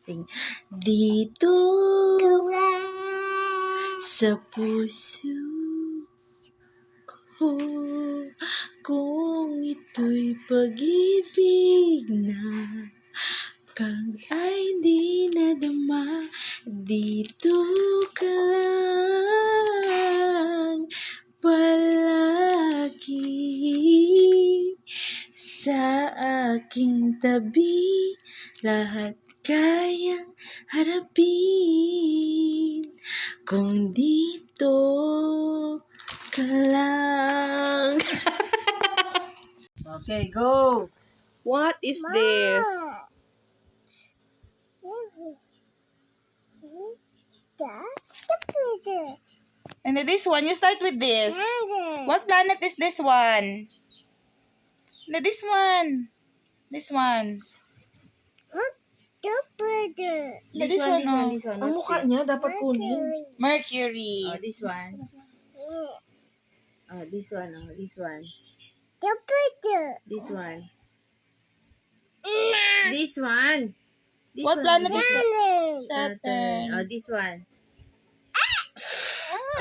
Sing. Dito sa puso ko, kung ito'y pag-ibig na kang ay di nadama, dito ka lang palagi sa aking tabi, lahat kayang harapin kung dito ka lang. Okay, go. What is this? And this one, you start with this. What planet is this one? No, this one. This one. No, this one. This one. Ang What's mukha this? niya dapat kunin. Mercury. Oh, this one. Oh, this one. Oh, this one. This one. This one. This What one. planet is that? Saturn. Saturn. Oh, this one.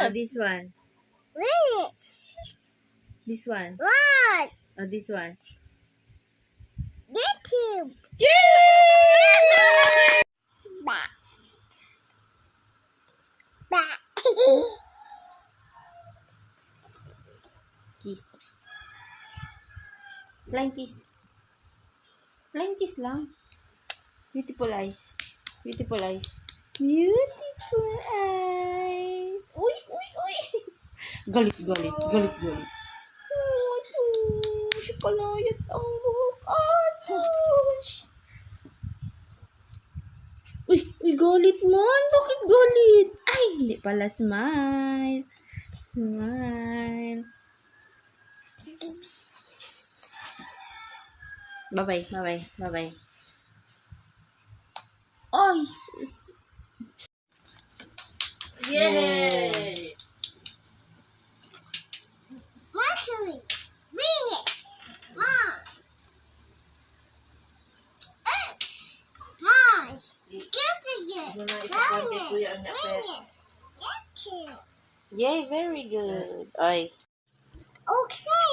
Oh, this one. This one. Oh, this one. Kiss. Flying kiss. Flying kiss lang. Beautiful eyes. Beautiful eyes. Beautiful eyes. Uy, uy, uy. Galit, galit, galit, galit. Si kalayat ang buhok. Uy, uy, galit man. Bakit galit? Ay, hindi pala. Smile. Smile. Bye-bye, bye-bye, bye-bye. Ay, sus. Yay! Yay, very good. Ay. Okay.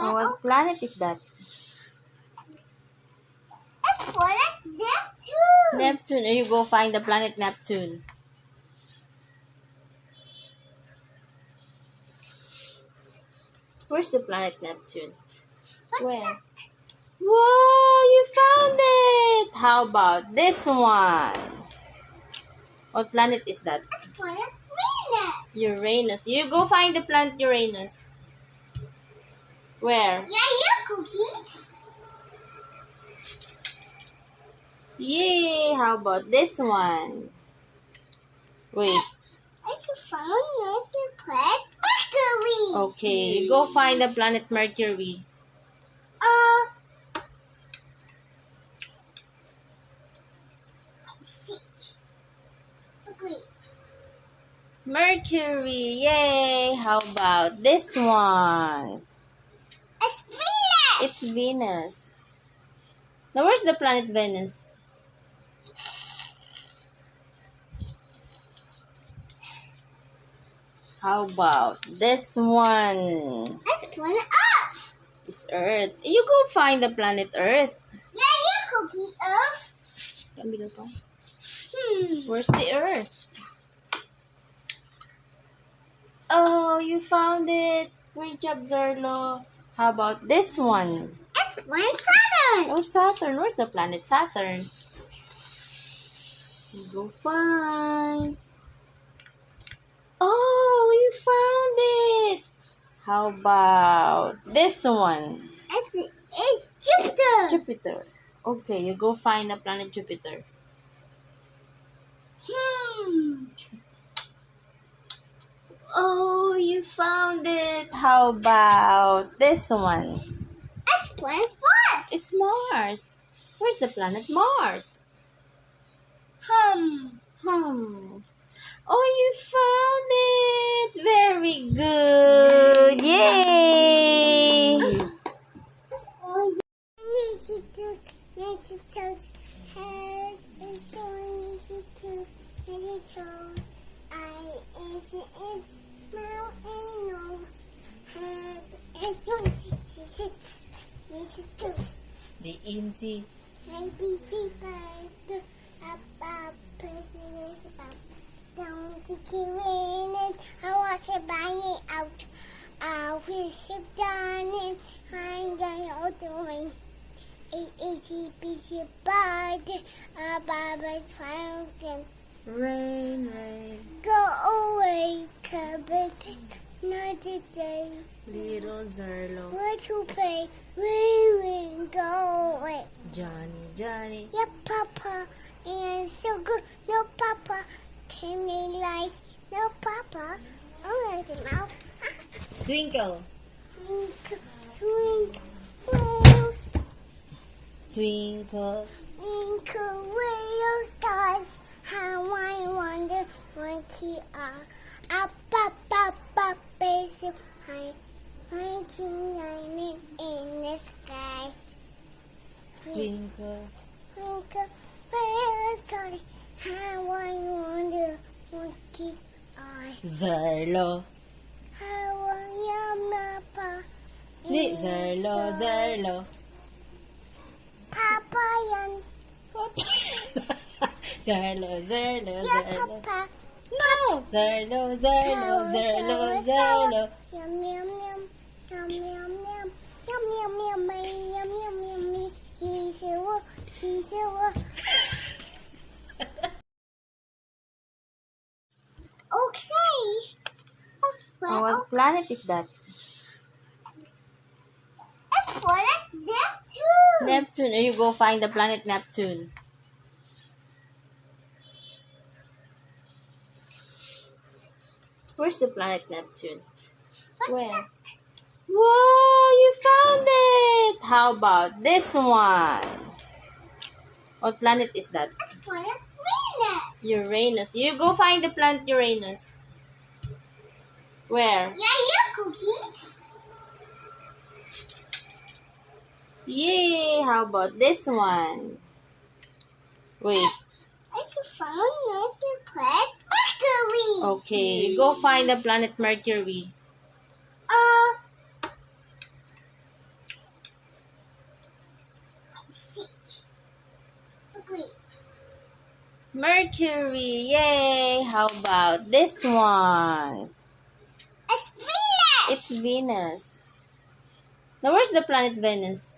Oh, what planet is that? Neptune. You go find the planet Neptune. Where's the planet Neptune? Where? Whoa, you found it! How about this one? What planet is that? Uranus. You go find the planet Uranus. Where? Yay! How about this one? Wait. Okay, you go find the planet Mercury. Mercury, yay! How about this one? It's Venus. Now, where's the planet Venus? How about this one? It's Earth. You go find the planet Earth. Where's the Earth? Oh, you found it. Great job, Zerlo. How about this one? Oh, Saturn. Where's the planet Saturn? You go find. Oh, you found it. How about this one? It's Jupiter. Jupiter. Okay, you go find the planet Jupiter. Oh, you found it. How about this one? It's Mars. Where's the planet Mars? Oh, you found it. Very good. Yay. Easy. ABC bird, up, president, up. Don't take it in it. I wash it by it out. I wish it done it. I'm going out the way. ABC bird, Baba fountain. Rain, rain. Go away, cupboard. Not today. Little Zerlo. What to play? Rain, go away. Johnny, Johnny. Yeah, Papa. And so good. No, Papa. Can they like? No, Papa. Oh, like the mouth. Twinkle. Twinkle, twinkle, Twinkle. twinkle, little stars. How I wonder what you are. Up, up, up, up, basic high. Diamond in the sky. Twinkle. Twinkle, little stars. How I wonder what you are. Zerlo. How I am Papa. Di, Zerlo, Zerlo. Papa yan. Zerlo, Zerlo, Yeah, Zerlo. Papa. No! Zerlo, Zerlo, Zerlo, Zerlo. Yum, yum, yum. Yum, yum, yum. Yum, yum, yum, yum, yum, yum, yum. He's a wolf. He's a wolf. Okay. Oh, what planet is that? It's for Neptune. Neptune. You go find the planet Neptune. Where's the planet Neptune? Where? Whoa, you found it! How about this one? What planet is that? It's for Venus. Uranus. You go find the planet Uranus. Where? Yeah, you cookie. Yay! How about this one? Wait. I found Neptune planet Mercury. Okay, you go find the planet Mercury. Wait. Mercury, yay! How about this one? It's Venus. It's Venus. Now, where's the planet Venus?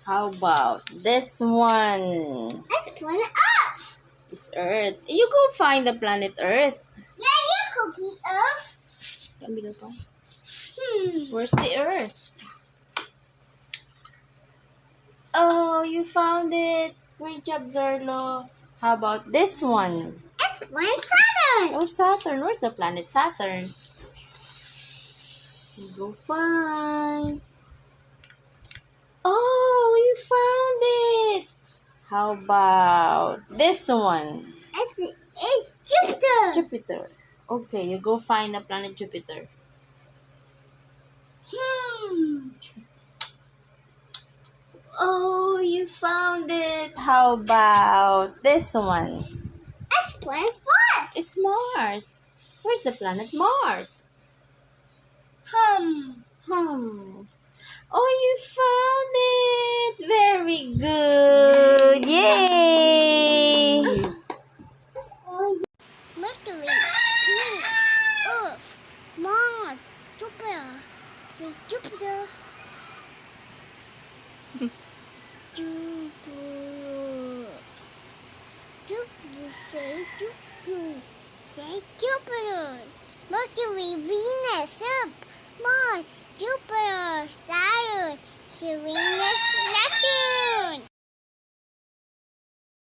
How about this one? It's planet Earth. It's Earth. You go find the planet Earth. Yeah, you cookie Earth. Where's the Earth? Oh, you found it. Great job, Zerlo. How about this one? It's planet Saturn. Oh, Saturn. Where's the planet Saturn? You go find. Oh, you found it. How about this one? It's Jupiter. Jupiter. Okay, you go find the planet Jupiter. Oh, you found it. How about this one? It's planet Mars. It's Mars. Where's the planet Mars? Oh, you found it. Very good. Yay. Mercury, Venus, Earth, Mars, Jupiter. Say Jupiter. Jupiter. Jupiter. Say Jupiter. Say Jupiter. Mercury, Venus, Earth, Mars, Jupiter, Saturn, Uranus, Neptune.